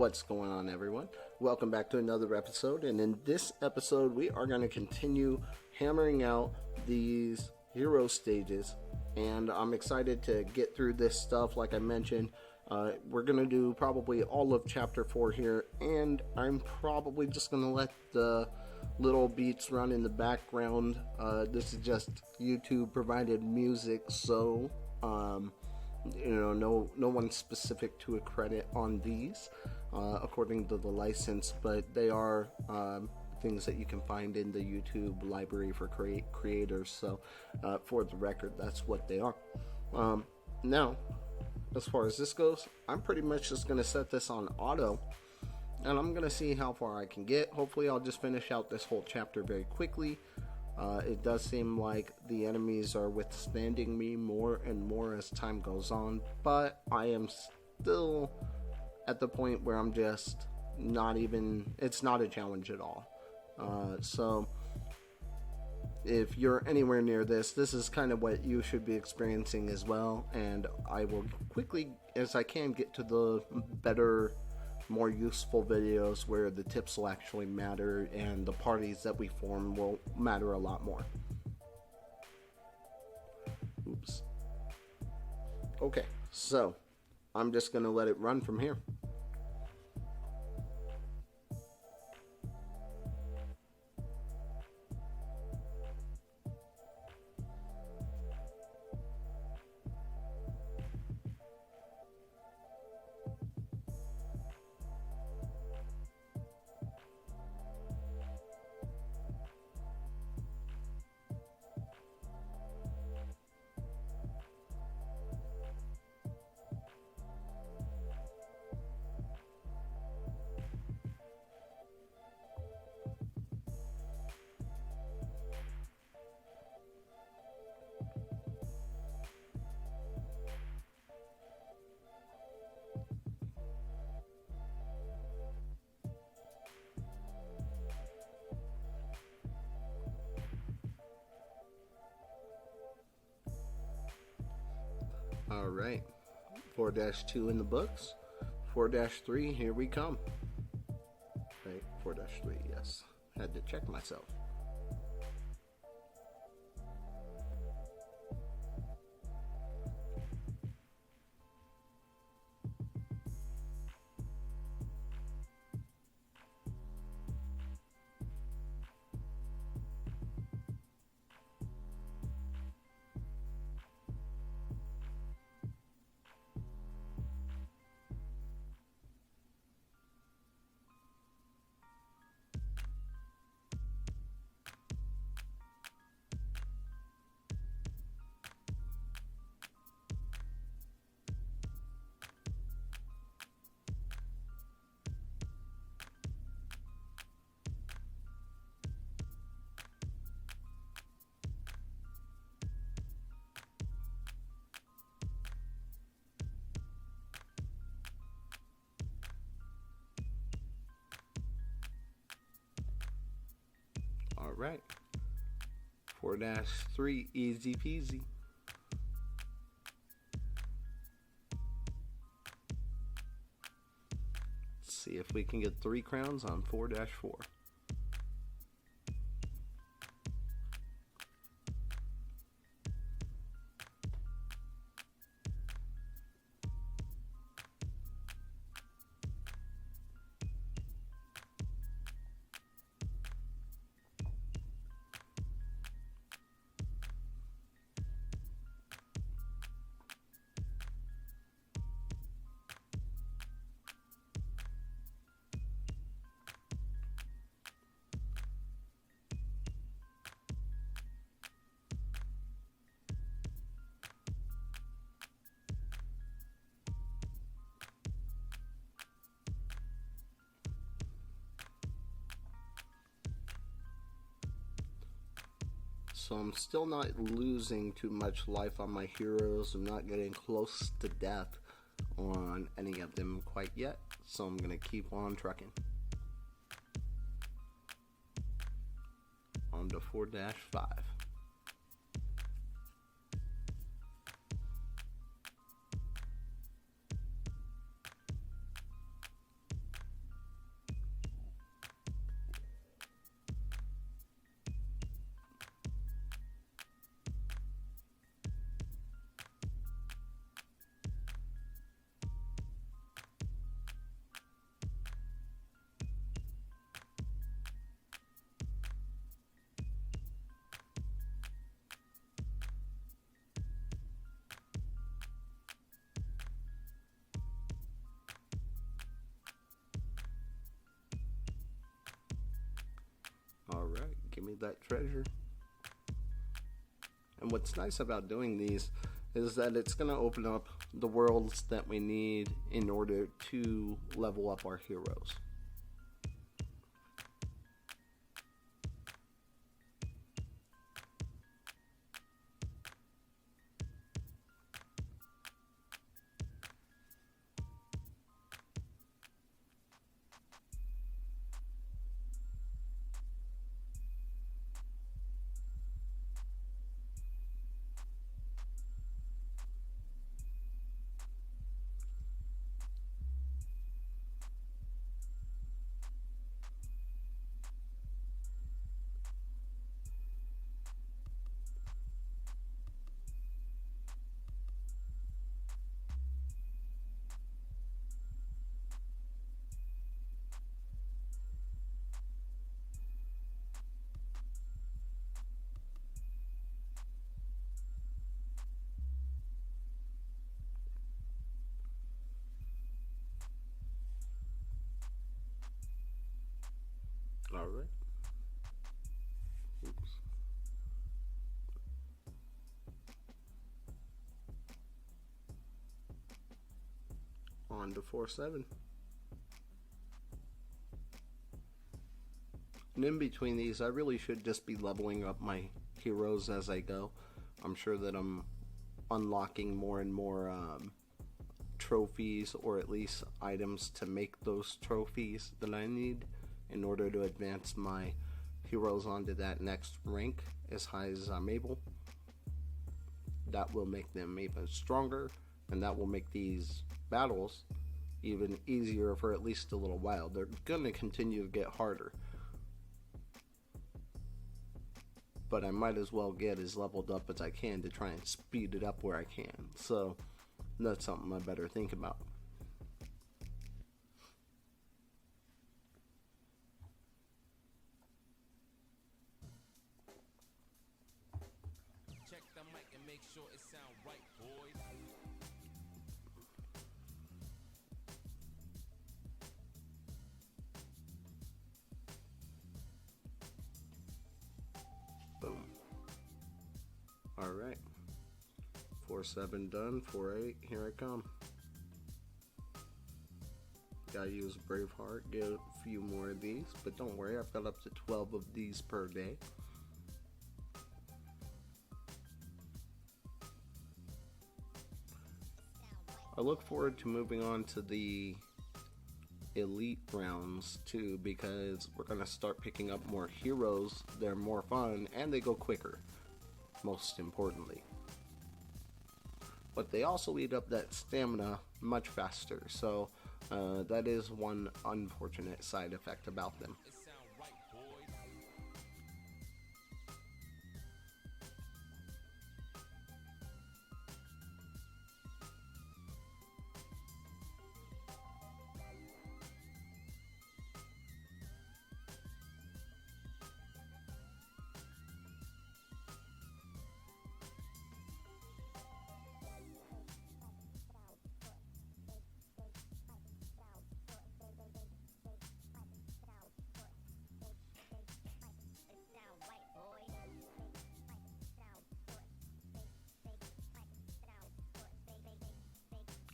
What's going on, everyone? Welcome back to another episode, and in this episode we are going to continue hammering out these hero stages, and I'm excited to get through this stuff. Like I mentioned, we're going to do probably all of chapter 4 here, and I'm probably just going to let the little beats run in the background. This is just YouTube provided music, so no one specific to a credit on these according to the license, but they are things that you can find in the YouTube library for creators. So for the record, that's what they are. Now, as far as this goes, I'm pretty much just going to set this on auto, and I'm going to see how far I can get. Hopefully I'll just finish out this whole chapter very quickly. It does seem like the enemies are withstanding me more and more as time goes on, but I am still at the point where I'm just it's not a challenge at all. So if you're anywhere near this is kind of what you should be experiencing as well, and I will quickly as I can get to the better, more useful videos where the tips will actually matter and the parties that we form will matter a lot more. Oops. Okay, so I'm just gonna let it run from here. Alright, 4-2 in the books. 4-3, here we come. Right, 4-3, yes. Had to check myself. Alright, 4-3, easy peasy. Let's see if we can get 3 crowns on 4-4. So I'm still not losing too much life on my heroes. I'm not getting close to death on any of them quite yet. So I'm going to keep on trucking. On to 4-5. me that treasure. And what's nice about doing these is that it's going to open up the worlds that we need in order to level up our heroes. All right. Oops. On to 4-7. And in between these, I really should just be leveling up my heroes as I go. I'm sure that I'm unlocking more and more trophies, or at least items to make those trophies that I need in order to advance my heroes onto that next rank as high as I'm able. That will make them even stronger, and that will make these battles even easier for at least a little while. They're gonna continue to get harder, but I might as well get as leveled up as I can to try and speed it up where I can. So that's something I better think about. Check the mic and make sure it sound right, boys. Boom. Alright. 4-7 done. 4-8. Here I come. Gotta use Braveheart. Get a few more of these. But don't worry, I've got up to 12 of these per day. I look forward to moving on to the elite rounds too, because we're going to start picking up more heroes. They're more fun and they go quicker, most importantly. But they also eat up that stamina much faster, so that is one unfortunate side effect about them. It sound right, boys.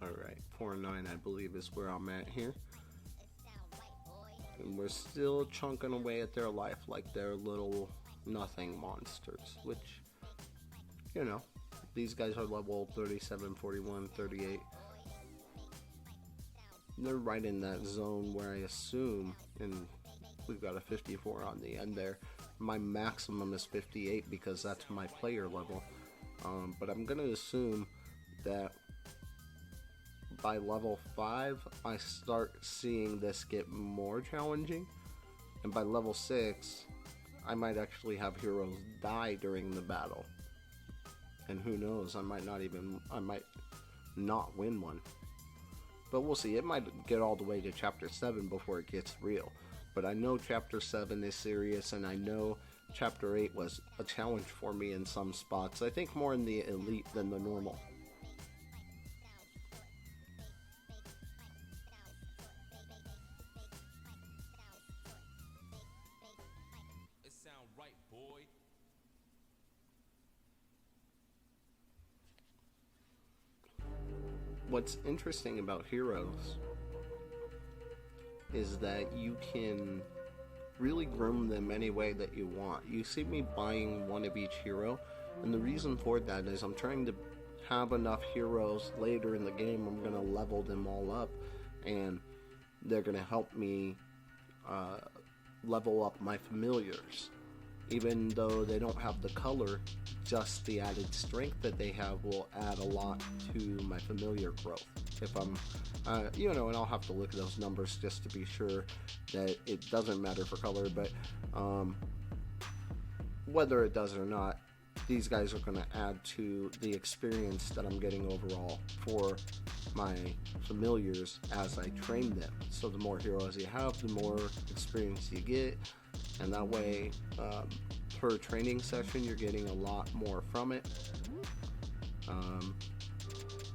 Alright, 4-9 I believe is where I'm at here. And we're still chunking away at their life like they're little nothing monsters, which, you know, these guys are level 37, 41, 38. They're right in that zone where I assume, and we've got a 54 on the end there. My maximum is 58 because that's my player level. But I'm going to assume that by level 5, I start seeing this get more challenging. And by level 6, I might actually have heroes die during the battle. And who knows, I might not win one. But we'll see. It might get all the way to chapter 7 before it gets real. But I know chapter 7 is serious, and I know chapter 8 was a challenge for me in some spots. I think more in the elite than the normal. It sound right, what's interesting about heroes is that you can really groom them any way that you want. You see me buying one of each hero, and the reason for that is I'm trying to have enough heroes later in the game. I'm going to level them all up, and they're going to help me level up my familiars. Even though they don't have the color, just the added strength that they have will add a lot to my familiar growth. If I'm, and I'll have to look at those numbers just to be sure that it doesn't matter for color, but whether it does or not, these guys are going to add to the experience that I'm getting overall for my familiars as I train them. So the more heroes you have, the more experience you get, and that way per training session you're getting a lot more from it,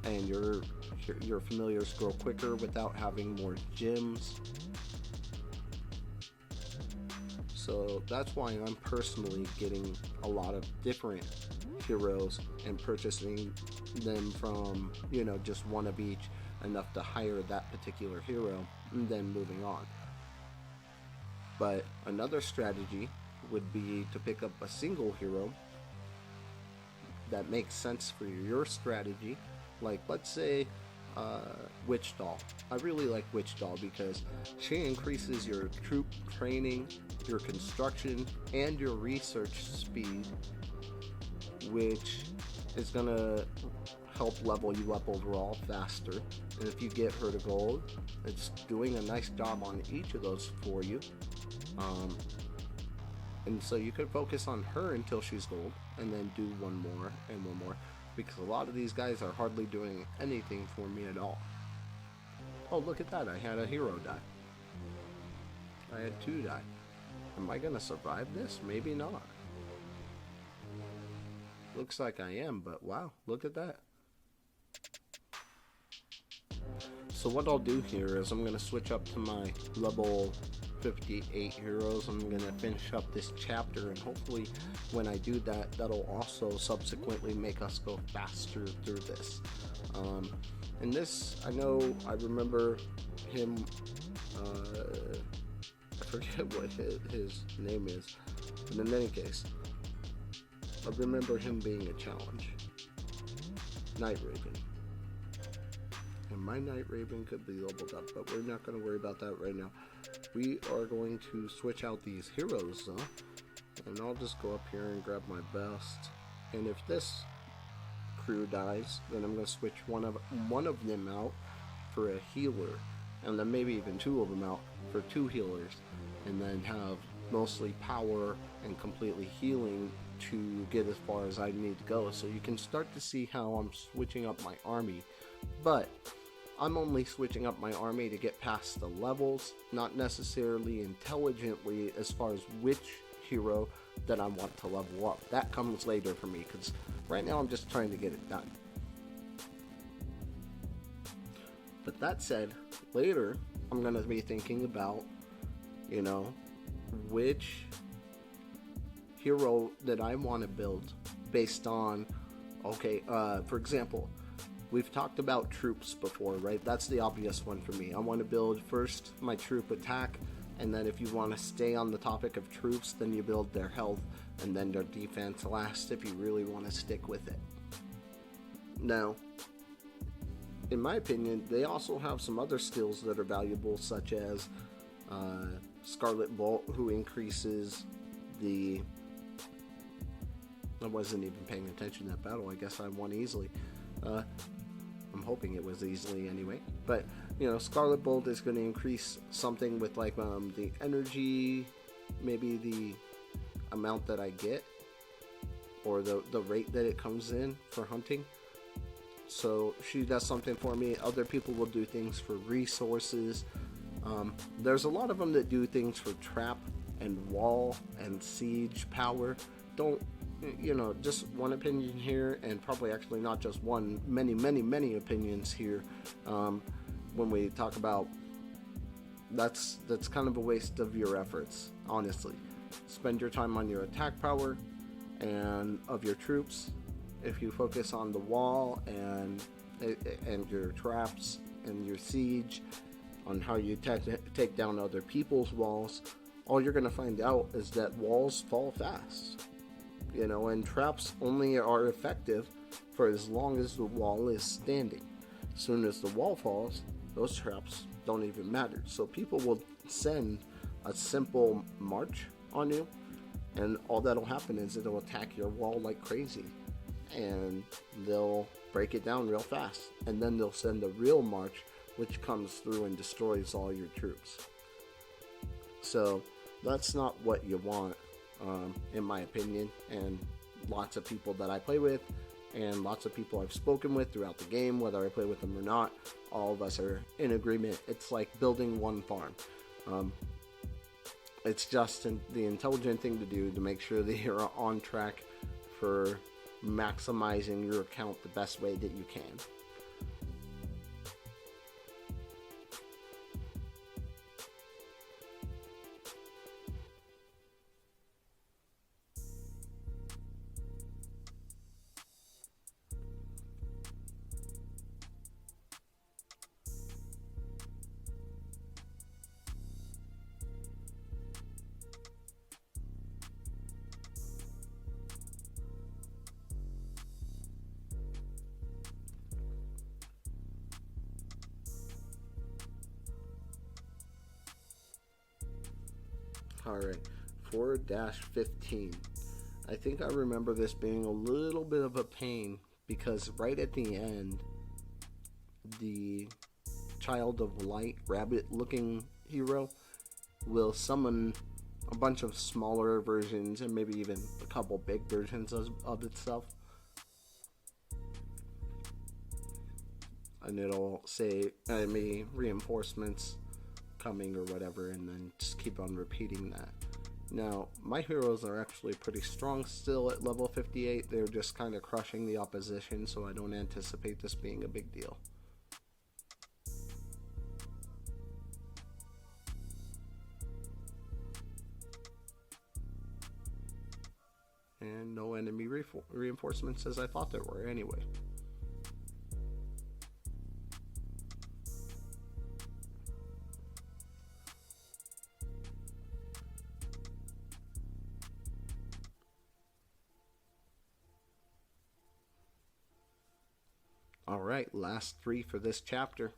and your familiars grow quicker without having more gems. So that's why I'm personally getting a lot of different heroes and purchasing them from, just one of each, enough to hire that particular hero and then moving on. But another strategy would be to pick up a single hero that makes sense for your strategy. Like, let's say Witch Doll. I really like Witch Doll because she increases your troop training, your construction, and your research speed, which is going to help level you up overall faster. And if you get her to gold, it's doing a nice job on each of those for you. And so you could focus on her until she's gold, and then do one more and one more, because a lot of these guys are hardly doing anything for me at all. Oh, look at that, I had a hero die. I had 2 die. Am I gonna survive this? Maybe not. Looks like I am, but wow, look at that. So what I'll do here is I'm gonna switch up to my level 58 heroes. I'm gonna finish up this chapter, and hopefully when I do that, that'll also subsequently make us go faster through this. And this, I remember him, I forget what his name is, but in any case, I remember him being a challenge. Night Raven. And my Night Raven could be leveled up, but we're not going to worry about that right now. We are going to switch out these heroes though, and I'll just go up here and grab my best. And if this crew dies, then I'm going to switch one of them out for a healer, and then maybe even 2 of them out for 2 healers, and then have mostly power and completely healing to get as far as I need to go. So you can start to see how I'm switching up my army, but I'm only switching up my army to get past the levels, not necessarily intelligently as far as which hero that I want to level up. That comes later for me, because right now I'm just trying to get it done. But that said, later I'm going to be thinking about, which hero that I want to build based on, for example, we've talked about troops before, right? That's the obvious one for me. I want to build first my troop attack, and then if you want to stay on the topic of troops, then you build their health, and then their defense last if you really want to stick with it. Now, in my opinion, they also have some other skills that are valuable, such as Scarlet Bolt, who increases the... I wasn't even paying attention to that battle. I guess I won easily. I'm hoping it was easily anyway. But, Scarlet Bolt is going to increase something with like the energy, maybe the amount that I get, or the rate that it comes in for hunting. So she does something for me. Other people will do things for resources. There's a lot of them that do things for trap and wall and siege power. Just one opinion here, and probably actually not just one, many opinions here. When we talk about that's kind of a waste of your efforts, honestly. Spend your time on your attack power and of your troops. If you focus on the wall and and your traps and your siege, on how you take down other people's walls, all you're going to find out is that walls fall fast. And traps only are effective for as long as the wall is standing. As soon as the wall falls, those traps don't even matter. So people will send a simple march on you, and all that'll happen is it'll attack your wall like crazy, and they'll break it down real fast, and then they'll send a real march which comes through and destroys all your troops. So that's not what you want, in my opinion, and lots of people that I play with and lots of people I've spoken with throughout the game, whether I play with them or not, all of us are in agreement. It's like building one farm. It's just the intelligent thing to do to make sure that you're on track for maximizing your account the best way that you can. Alright, 4-15. I think I remember this being a little bit of a pain because right at the end, the Child of Light, rabbit-looking hero, will summon a bunch of smaller versions and maybe even a couple big versions of itself. And it'll say enemy reinforcements coming or whatever, and then just keep on repeating that. Now, my heroes are actually pretty strong still at level 58. They're just kind of crushing the opposition, so I don't anticipate this being a big deal. And no enemy reinforcements as I thought there were anyway. Alright, last 3 for this chapter.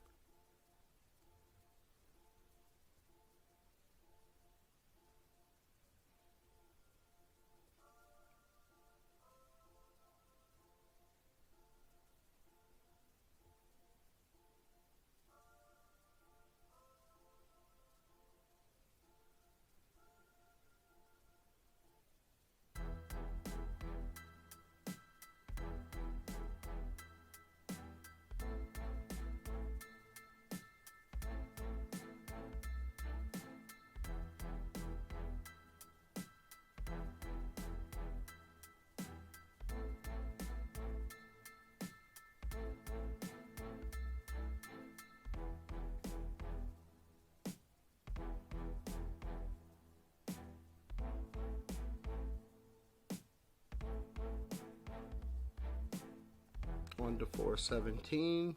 On to 4-17,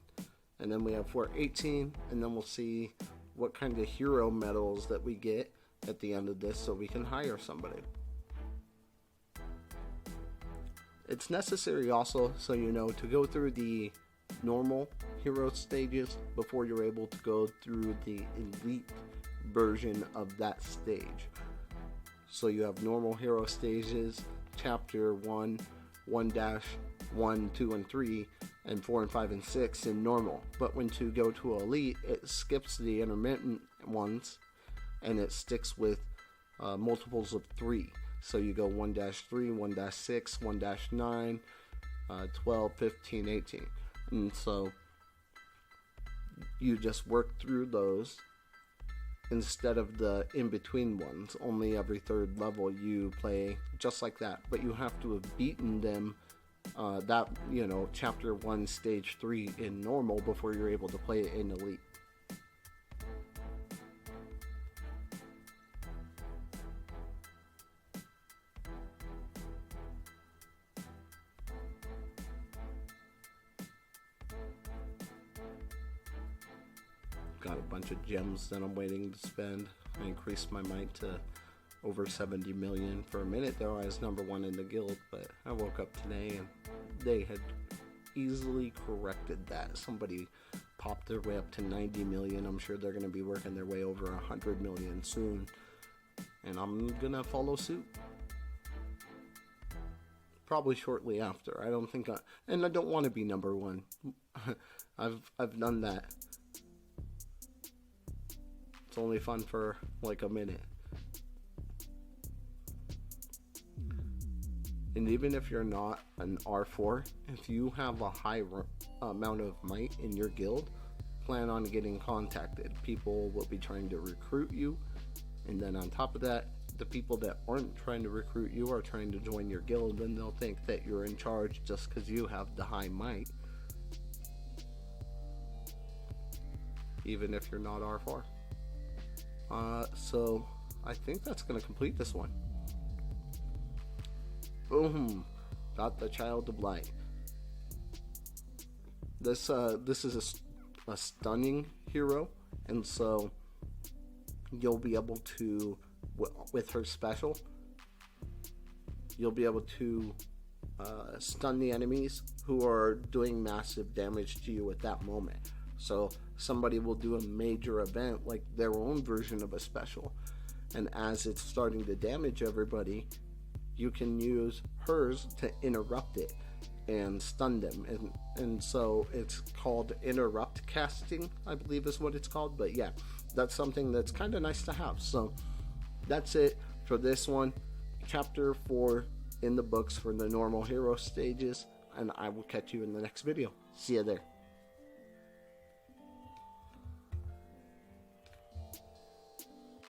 and then we have 4-18, and then we'll see what kind of hero medals that we get at the end of this so we can hire somebody. It's necessary also, so you know, to go through the normal hero stages before you're able to go through the elite version of that stage. So you have normal hero stages, chapter 1, 1-1, 2, and 3, and 4 and 5 and 6 in normal. But when to go to elite, it skips the intermittent ones and it sticks with multiples of 3. So you go 1-3, 1-6, 1-9, 12, 15, 18. And so you just work through those instead of the in-between ones. Only every third level you play just like that. But you have to have beaten them chapter 1 stage 3 in normal before you're able to play it in elite. got a bunch of gems that I'm waiting to spend. I increased my might to over 70 million. For a minute though, I was number 1 in the guild, but I woke up today and they had easily corrected that. Somebody popped their way up to 90 million. I'm sure they're going to be working their way over 100 million soon, and I'm going to follow suit probably shortly after. I don't think and I don't want to be number 1. I've done that. It's only fun for like a minute. And even if you're not an R4, if you have a high amount of might in your guild, plan on getting contacted. People will be trying to recruit you, and then on top of that, the people that aren't trying to recruit you are trying to join your guild, and they'll think that you're in charge just because you have the high might, even if you're not R4. So I think that's going to complete this one. Boom, got the Child of Light. This is a stunning hero, and so you'll be able to, with her special, you'll be able to stun the enemies who are doing massive damage to you at that moment. So somebody will do a major event, like their own version of a special, and as it's starting to damage everybody, you can use hers to interrupt it and stun them, and so it's called interrupt casting, I believe is what it's called. But yeah, that's something that's kind of nice to have. So that's it for this one, chapter 4 in the books for the normal hero stages, and I will catch you in the next video. See you there.